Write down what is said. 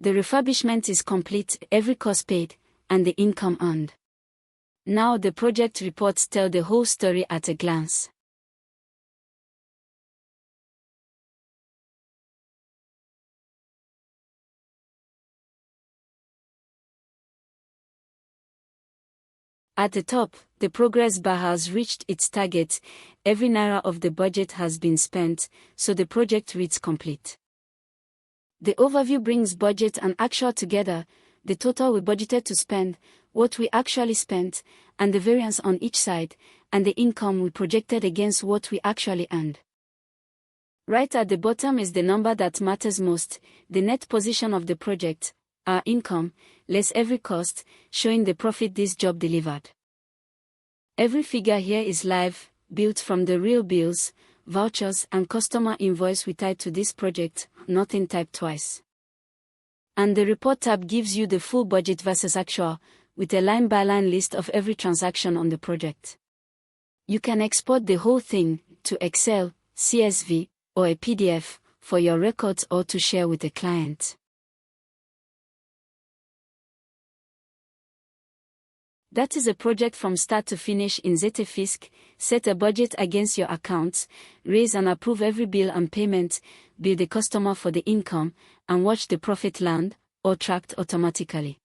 The refurbishment is complete, every cost paid, and the income earned. Now the project reports tell the whole story at a glance. At the top, the progress bar has reached its target, every naira of the budget has been spent, so the project reads complete. The overview brings budget and actual together, the total we budgeted to spend, what we actually spent, and the variance on each side, and the income we projected against what we actually earned. Right at the bottom is the number that matters most, the net position of the project, our income, less every cost, showing the profit this job delivered. Every figure here is live, built from the real bills, vouchers and customer invoice we tied to this project, nothing typed twice. And the report tab gives you the full budget versus actual, with a line-by-line list of every transaction on the project. You can export the whole thing to Excel, CSV, or a PDF for your records or to share with a client. That is a project from start to finish in ZetaFisc. Set a budget against your accounts, raise and approve every bill and payment, bill the customer for the income, and watch the profit land, or tracked automatically.